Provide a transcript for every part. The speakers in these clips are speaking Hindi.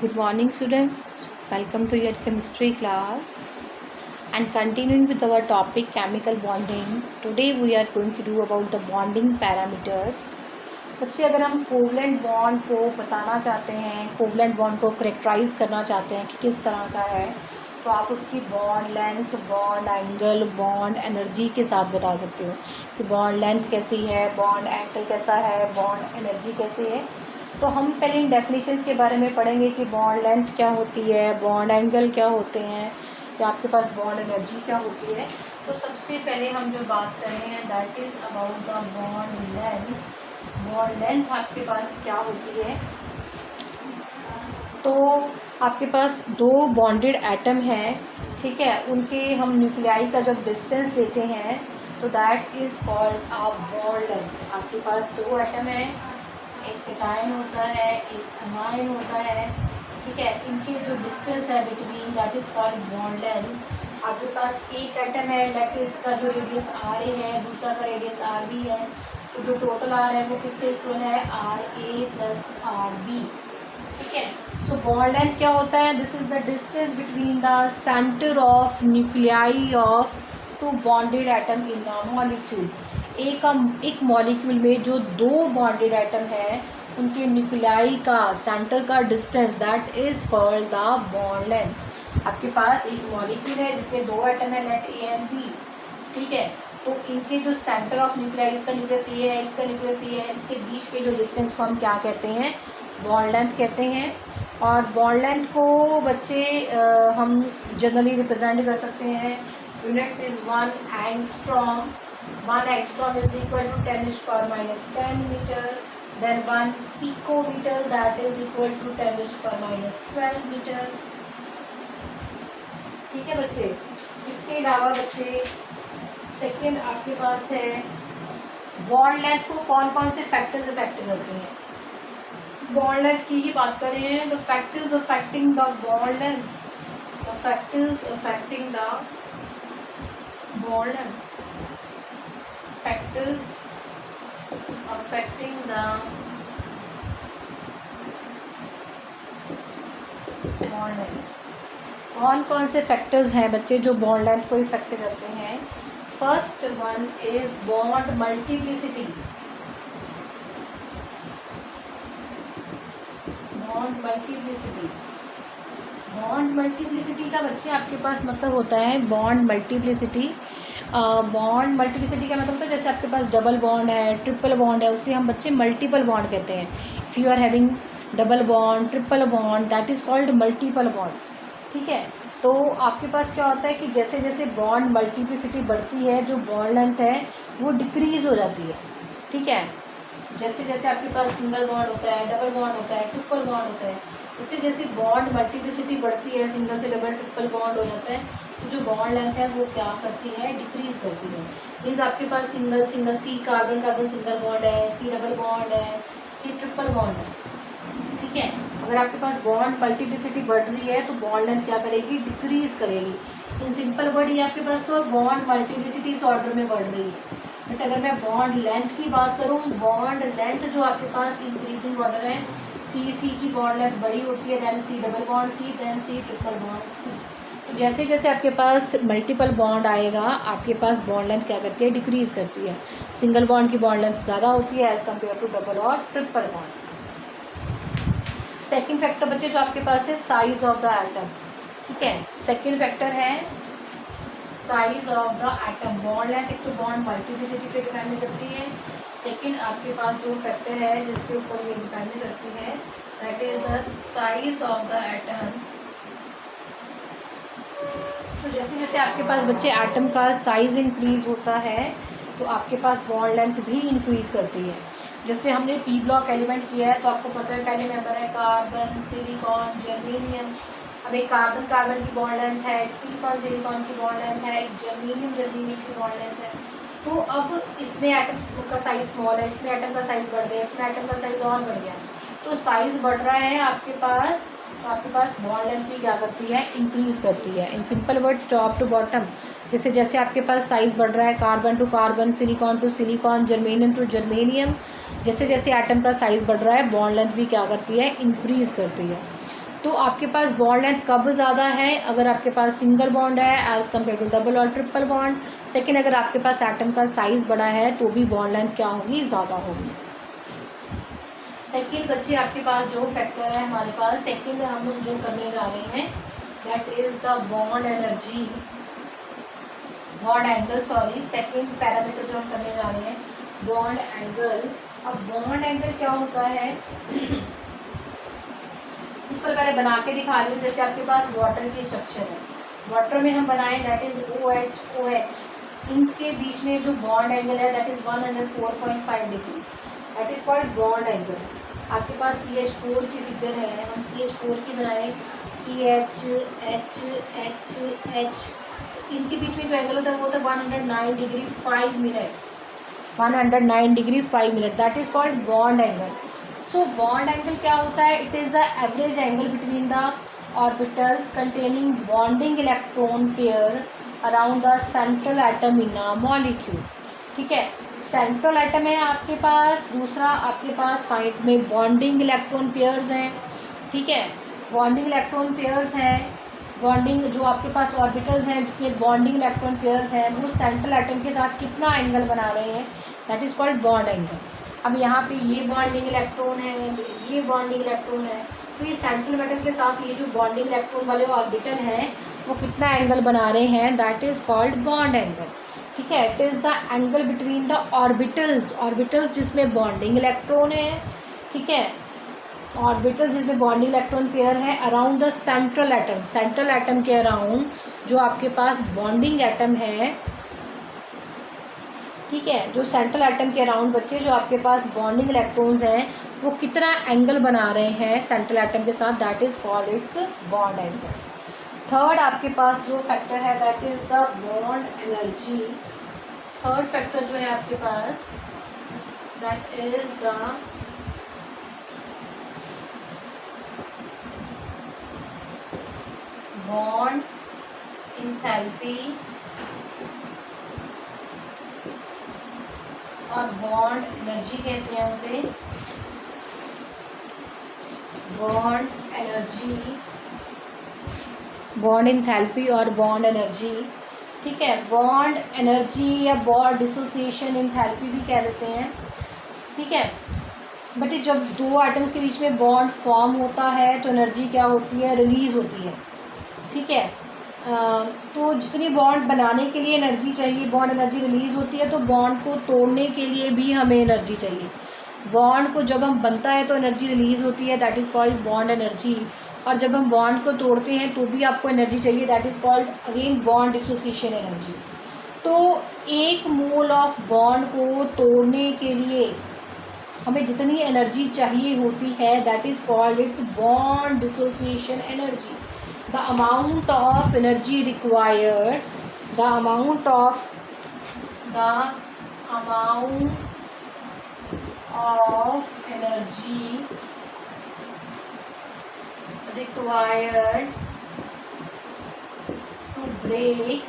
Good morning, students. Welcome to your chemistry class. And continuing with our topic chemical bonding. Today we are going to do about the bonding parameters. बच्चे अगर हम कोवलेंट बॉन्ड को बताना चाहते हैं, कोवलेंट बॉन्ड को करेक्टराइज करना चाहते हैं कि किस तरह का है, तो आप उसकी bond length, bond angle, bond energy के साथ बता सकते हो कि बॉन्ड लेंथ कैसी है, बॉन्ड एंगल कैसा है, बॉन्ड एनर्जी कैसी है। तो हम पहले इन डेफिनेशंस के बारे में पढ़ेंगे कि बॉन्ड लेंथ क्या होती है, बॉन्ड एंगल क्या होते हैं, या आपके पास बॉन्ड एनर्जी क्या होती है। तो सबसे पहले हम जो बात कर रहे हैं that is about the bond length. Bond length आपके पास क्या होती है, तो आपके पास दो बॉन्डेड एटम हैं, ठीक है, उनके हम न्यूक्लियाई का जब डिस्टेंस लेते हैं तो that is called a bond length. आपके पास दो एटम है, एक केटायन होता है, एक एनायन होता है, ठीक है, इनके जो डिस्टेंस है between that is called bond length. आपके पास एक एटम है, लेट इसका जो रेडियस आर ए है, दूसरा का रेडियस आर बी है, तो जो टोटल आर है वो किसके इक्वल है, R A plus R B, ठीक है। सो बॉन्ड लेंथ क्या होता है, this is the distance between the centre of nuclei of two bonded atom in the molecule. एक मॉलिक्यूल में जो दो बॉन्डेड एटम है उनके न्यूक्लियाई का सेंटर का distance that is called the bond length. आपके पास एक मॉलिक्यूल है जिसमें दो एटम है, लेट ए एंड बी, ठीक है, तो इनके जो सेंटर ऑफ न्यूक्लियाई, इसका न्यूक्लियस ये है, इसका न्यूक्लियस ये है, इसके बीच के जो डिस्टेंस को हम क्या कहते हैं, बॉन्ड लेंथ कहते हैं। और बॉन्ड लेंथ को बच्चे हम जनरली रिप्रेजेंट कर सकते हैं, units is 1 angstrom. 1 angstrom is equal to 10⁻⁻10 meter, then 1 picometer that is equal to 10⁻12 meter, ठीक है बच्चे। इसके अलावा बच्चे सेकेंड आपके पास है बॉन्ड लेंथ को कौन कौन से फैक्टर्स अफेक्ट करते हैं। बॉन्ड लेंथ की ही बात कर रहे हैं, the factors affecting the bond length, the factors affecting the bond length, factors affecting the bond length। कौन कौन से फैक्टर्स हैं बच्चे जो बॉन्ड लेंथ को इफेक्ट करते हैं। First one is bond multiplicity. Bond multiplicity, bond multiplicity का बच्चे आपके पास मतलब होता है बॉन्ड मल्टीप्लिसिटी। बॉन्ड मल्टीप्लिसिटी का मतलब होता है जैसे आपके पास डबल बॉन्ड है, ट्रिपल बॉन्ड है, उसे हम बच्चे मल्टीपल बॉन्ड कहते हैं। If you are having double bond, triple bond, that is called multiple bond, ठीक है। तो आपके पास क्या होता है कि जैसे जैसे बॉन्ड मल्टीप्लिसिटी बढ़ती है, जो बॉन्ड लेंथ है वो डिक्रीज हो जाती है, ठीक है। जैसे जैसे आपके पास सिंगल बॉन्ड होता है, डबल बॉन्ड होता है, ट्रिपल बॉन्ड होता है, उससे जैसे बॉन्ड मल्टीप्लिसिटी बढ़ती है, सिंगल से डबल ट्रिपल बॉन्ड हो जाता है, तो जो बॉन्ड लेंथ है वो क्या करती है, डिक्रीज करती है। मीन्स आपके पास single single C carbon carbon single bond है, सी डबल बॉन्ड है, सी ट्रिपल बॉन्ड है, ठीक है। अगर आपके पास बॉन्ड मल्टीप्लिसिटी बढ़ रही है तो बॉन्ड लेंथ क्या करेगी, डिक्रीज करेगी। इन सिंपल वर्ड ये आपके पास तो बॉन्ड मल्टीप्लिसिटी इस ऑर्डर में बढ़ रही है। बट अगर मैं बॉन्ड लेंथ की बात करूँ, बॉन्ड लेंथ जो आपके पास इंक्रीजिंग ऑर्डर है, सी की बॉन्ड लेंथ बड़ी होती है, then C double bond C, then C triple bond C. तो जैसे जैसे आपके पास मल्टीपल बॉन्ड आएगा, आपके पास बॉन्ड लेंथ क्या करती है, डिक्रीज करती है। सिंगल बॉन्ड की बॉन्ड लेंथ ज़्यादा होती है एज कम्पेयर टू डबल और ट्रिपल बॉन्ड। सेकेंड फैक्टर बच्चे जो आपके पास है साइज ऑफ द एटम, ठीक है। सेकेंड फैक्टर है size of the atom. Bond length एक तो बॉन्ड मल्टीप्लिसिटी पे डिपेंड करती है, सेकेंड आपके पास जो फैक्टर है जिसके ऊपर ये डिपेंड करती है that is the size of the atom. तो जैसे जैसे आपके पास बच्चे एटम का साइज इंक्रीज होता है तो आपके पास बॉन्ड लेंथ भी इंक्रीज करती है। जैसे हमने पी ब्लॉक एलिमेंट किया है तो आपको पता है पहले मेंबर है कार्बन, सिलिकॉन, जर्मेनियम। अब एक कार्बन कार्बन की बॉन्ड लेंथ है, एक सिलिकॉन सिलिकॉन की बॉन्ड लेंथ है, एक जर्मेनियम जर्मेनियम की बॉन्ड लेंथ है। तो अब इसमें एटम का साइज स्मॉल है, इसमें एटम का साइज बढ़ गया, इसमें एटम का साइज और बढ़ गया, तो साइज बढ़ रहा है आपके पास, तो आपके पास बॉन्ड लेंथ भी क्या करती है, इंक्रीज करती है। In simple words top to bottom, जैसे जैसे आपके पास साइज बढ़ रहा है, carbon to carbon, silicon to silicon, germanium to germanium, जैसे जैसे एटम का साइज बढ़ रहा है बॉन्ड लेंथ भी क्या करती है, इंक्रीज करती है। तो आपके पास बॉन्ड लेंथ कब ज़्यादा है, अगर आपके पास सिंगल बॉन्ड है एज़ कम्पेयर टू डबल और ट्रिपल बॉन्ड। सेकेंड, अगर आपके पास एटम का साइज़ बड़ा है तो भी बॉन्ड लेंथ क्या होगी, ज़्यादा होगी। सेकेंड बच्चे आपके पास जो फैक्टर है हमारे पास, सेकेंड हम लोग जो करने जा रहे हैं that is the bond energy, bond angle, sorry, second parameter जो हम करने जा रहे हैं बॉन्ड एंगल। अब बॉन्ड एंगल क्या होता है, सिंपल पहले बना के दिखा रही हूँ। जैसे आपके पास वाटर की स्ट्रक्चर है, वाटर में हम बनाए दैट इज OH OH, इनके बीच में जो बॉन्ड एंगल है that is 104.5 degree, that is called bond angle. आपके पास CH4 की फिगर है, हम CH4 की बनाए CH H H H, इनके बीच में जो एंगल होता है वो होता है 109 degree 5 minute, 109 degree 5 minute, that is called bond angle. So bond angle क्या होता है, it is the average angle between the orbitals containing bonding electron pair around the central atom in a molecule. ठीक है, सेंट्रल एटम है आपके पास, दूसरा आपके पास साइड में बॉन्डिंग इलेक्ट्रॉन पेयर्स हैं। ठीक है, बॉन्डिंग इलेक्ट्रॉन पेयर्स हैं, बॉन्डिंग जो आपके पास ऑर्बिटल्स हैं जिसमें बॉन्डिंग इलेक्ट्रॉन पेयर्स हैं वो सेंट्रल एटम के साथ कितना एंगल बना रहे हैं, that is called bond angle. अब यहाँ पे ये बॉन्डिंग इलेक्ट्रॉन है, ये बॉन्डिंग इलेक्ट्रॉन है, तो ये सेंट्रल मेटल के साथ ये जो बॉन्डिंग इलेक्ट्रॉन वाले ऑर्बिटल हैं वो कितना एंगल बना रहे हैं, that is called bond angle. ठीक है, it is the angle between the orbitals, orbitals जिसमें बॉन्डिंग इलेक्ट्रॉन है। ठीक है, ऑर्बिटल जिसमें बॉन्डिंग इलेक्ट्रॉन पेयर है around the central atom, central atom के अराउंड जो आपके पास बॉन्डिंग एटम है। ठीक है, जो सेंट्रल एटम के अराउंड बच्चे जो आपके पास बॉन्डिंग इलेक्ट्रॉन्स हैं वो कितना एंगल बना रहे हैं सेंट्रल एटम के साथ, that is called its bond angle. Third आपके पास जो फैक्टर है that is the bond energy. Third factor जो है आपके पास that is the bond enthalpy और बॉन्ड एनर्जी कहते हैं उसे, बॉन्ड एनर्जी, बॉन्ड इंथैल्पी और बॉन्ड एनर्जी। ठीक है, बॉन्ड एनर्जी या बॉन्ड डिसोसिएशन इंथैल्पी भी कह देते हैं। ठीक है, बट जब दो एटम्स के बीच में बॉन्ड फॉर्म होता है तो एनर्जी क्या होती है, रिलीज होती है। ठीक है, तो जितनी बॉन्ड बनाने के लिए एनर्जी चाहिए, बॉन्ड एनर्जी रिलीज़ होती है, तो बॉन्ड को तोड़ने के लिए भी हमें एनर्जी चाहिए। बॉन्ड को जब हम बनता है तो एनर्जी रिलीज़ होती है, that is called bond energy, और जब हम बॉन्ड को तोड़ते हैं तो भी आपको एनर्जी चाहिए, that is called again bond dissociation energy. तो एक मोल ऑफ बॉन्ड को तोड़ने के लिए हमें जितनी एनर्जी चाहिए होती है that is called its bond dissociation energy. The amount of energy required, the amount of energy required to break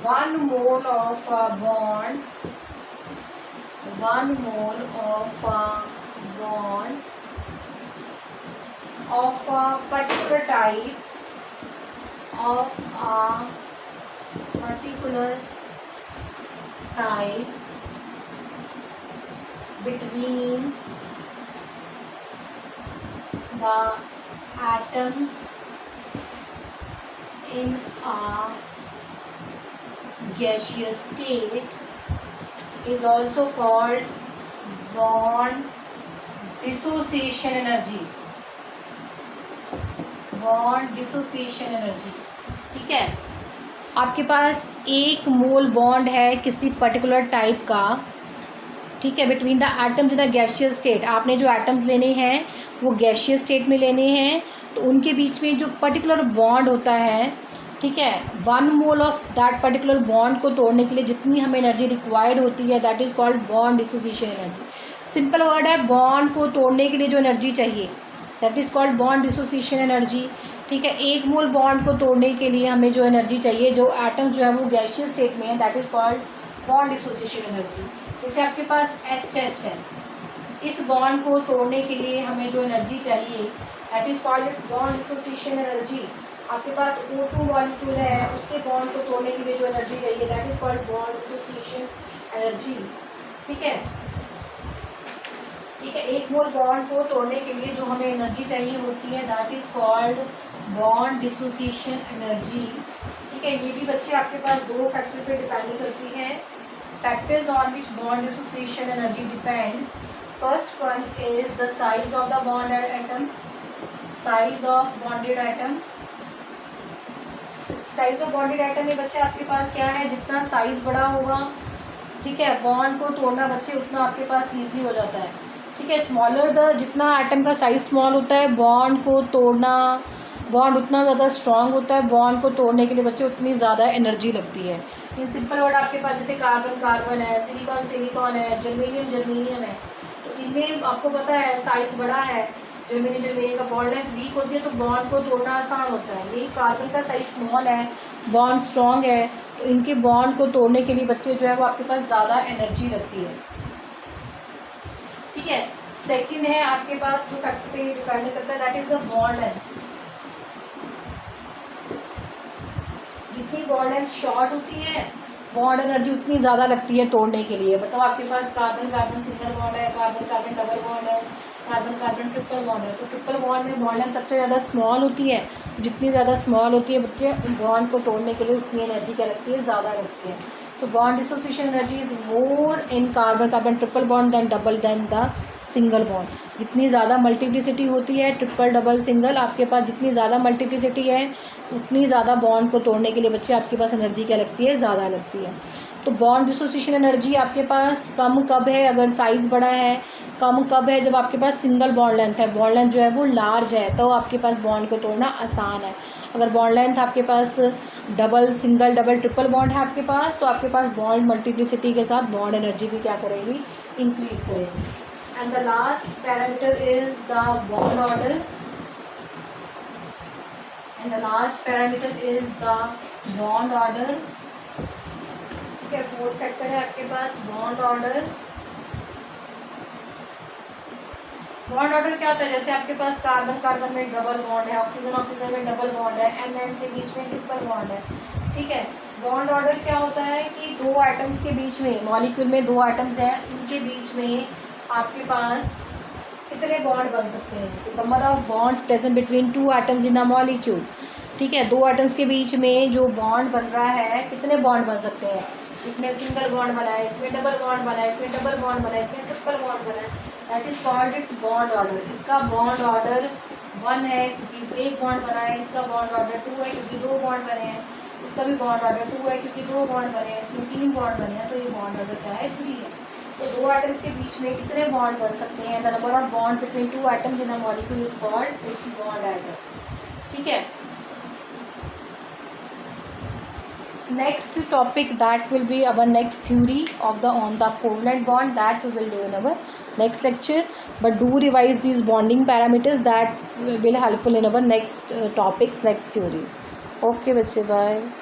1 mole of a bond, 1 mole of a bond of a particular type, of a particular type between the atoms in a gaseous state is also called bond dissociation energy, bond dissociation energy. ठीक है, आपके पास एक मोल बॉन्ड है किसी पर्टिकुलर टाइप का। ठीक है, between the atoms in the gaseous state, आपने जो एटम्स लेने हैं वो गैसियस स्टेट में लेने हैं, तो उनके बीच में जो पर्टिकुलर बॉन्ड होता है, ठीक है, 1 mole of that particular bond को तोड़ने के लिए जितनी हमें एनर्जी रिक्वायर्ड होती है that is called bond dissociation energy. Simple word है, बॉन्ड को तोड़ने के लिए जो एनर्जी चाहिए that is called bond dissociation energy. ठीक है, एक मोल बॉन्ड को तोड़ने के लिए हमें जो एनर्जी चाहिए, जो एटम जो है वो गैसियस स्टेट में है, that is called bond dissociation energy. जैसे आपके पास HH है, इस बॉन्ड को तोड़ने के लिए हमें जो एनर्जी चाहिए that is called its bond dissociation energy. आपके पास O2 मॉलिक्यूल है, उसके बॉन्ड को तोड़ने के लिए जो एनर्जी चाहिए that is called bond dissociation energy. ठीक है, ठीक है, एक मोल बॉन्ड को तोड़ने के लिए जो हमें एनर्जी चाहिए होती है that is called bond dissociation energy. ठीक है, ये भी बच्चे आपके पास दो फैक्टर पे डिपेंड करती है, factors on which bond dissociation energy depends. First one is the size of the bond atom, size of bonded atom. Size of bonded atom में बच्चे आपके पास क्या है, जितना साइज बड़ा होगा, ठीक है, बॉन्ड को तोड़ना बच्चे उतना आपके पास इजी हो जाता है। ठीक है, स्मॉलर द जितना एटम का साइज स्मॉल होता है, बॉन्ड को तोड़ना, बॉन्ड उतना ज़्यादा स्ट्रांग होता है, बॉन्ड को तोड़ने के लिए बच्चे उतनी ज़्यादा एनर्जी लगती है। इन सिंपल वर्ड आपके पास जैसे कार्बन कार्बन है, सिलिकॉन सिलिकॉन है, जर्मेनियम जर्मेनियम है, तो इनमें आपको पता है साइज बड़ा है, जर्मेनियम जर्मेनियम का बॉन्ड लेंथ वीक होती है तो बॉन्ड को तोड़ना आसान होता है। यही कार्बन का साइज स्मॉल है, बॉन्ड स्ट्रांग है, तो इनके बॉन्ड को तोड़ने के लिए बच्चे जो है वो आपके पास ज़्यादा एनर्जी लगती है। ठीक है, सेकंड है आपके पास जो फैक्टर पे डिपेंड करता है that is the bond length. जितनी बॉन्ड लेंथ शॉर्ट होती है बॉन्ड एनर्जी उतनी ज़्यादा लगती है तोड़ने के लिए। बताओ आपके पास कार्बन कार्बन सिंगल बॉन्ड है, कार्बन कार्बन डबल बॉन्ड है, कार्बन कार्बन ट्रिपल बॉन्ड है, तो ट्रिपल बॉन्ड में बॉन्ड लेंथ सबसे ज़्यादा स्मॉल होती है। जितनी ज़्यादा स्मॉल होती है बच्चे बॉन्ड को तोड़ने के लिए उतनी एनर्जी क्या लगती है, ज़्यादा लगती है। तो bond dissociation energy is more in carbon carbon triple bond than double than the single bond. जितनी ज़्यादा मल्टीप्लिसिटी होती है ट्रिपल डबल सिंगल, आपके पास जितनी ज़्यादा मल्टीप्लिसिटी है उतनी ज़्यादा बॉन्ड को तोड़ने के लिए बच्चे आपके पास एनर्जी क्या लगती है, ज़्यादा लगती है। तो बॉन्ड डिसोसिएशन एनर्जी आपके पास कम कब है, अगर साइज़ बड़ा है, कम कब है जब आपके पास सिंगल बॉन्ड लेंथ है, बॉन्ड लेंथ जो है वो लार्ज है, तो आपके पास बॉन्ड को तोड़ना आसान है। अगर बॉन्ड लेंथ आपके पास double single double triple bond है आपके पास, तो आपके पास बॉन्ड मल्टीप्लिसिटी के साथ बॉन्ड एनर्जी भी क्या करेगी, इंक्रीज करेगी। And the last parameter is the bond order, and the last parameter is the bond order. ठीक है, फोर्थ फैक्टर है आपके पास बॉन्ड ऑर्डर। बॉन्ड ऑर्डर क्या होता है, जैसे आपके पास कार्बन कार्बन में डबल बॉन्ड है, ऑक्सीजन ऑक्सीजन में डबल बॉन्ड है, एन के बीच में ट्रिपल बॉन्ड है। ठीक है, बॉन्ड ऑर्डर क्या होता है कि दो एटम्स के बीच में, मॉलिक्यूल में दो एटम्स हैं, उनके बीच में आपके पास कितने बॉन्ड बन सकते हैं, तो number of bonds present between two atoms in a molecule. ठीक है, दो एटम्स के बीच में जो बॉन्ड बन रहा है, कितने बॉन्ड बन सकते हैं, इसमें सिंगल बॉन्ड बना है, इसमें डबल बॉन्ड बना है, इसमें डबल बॉन्ड बना है, इसमें ट्रिपल बॉन्ड बना है, that is called its bond order. इसका बॉन्ड ऑर्डर 1 है क्योंकि एक बॉन्ड बना है, इसका बॉन्ड ऑर्डर 2 है क्योंकि दो बॉन्ड बने हैं, इसका भी बॉन्ड ऑर्डर 2 है क्योंकि दो बॉन्ड बने हैं, इसमें 3 बॉन्ड बने हैं, तो ये बॉन्ड ऑर्डर क्या है, 3 है। तो दो एटम्स के बीच में कितने बॉन्ड बन सकते हैं, the number of bond between two atoms in a molecule is called its bond order. ठीक है, next topic that will be our next theory of the on the covalent bond that we will do in our next lecture, but do revise these bonding parameters that will helpful in our next topics, next theories. Okay बच्चे, bye.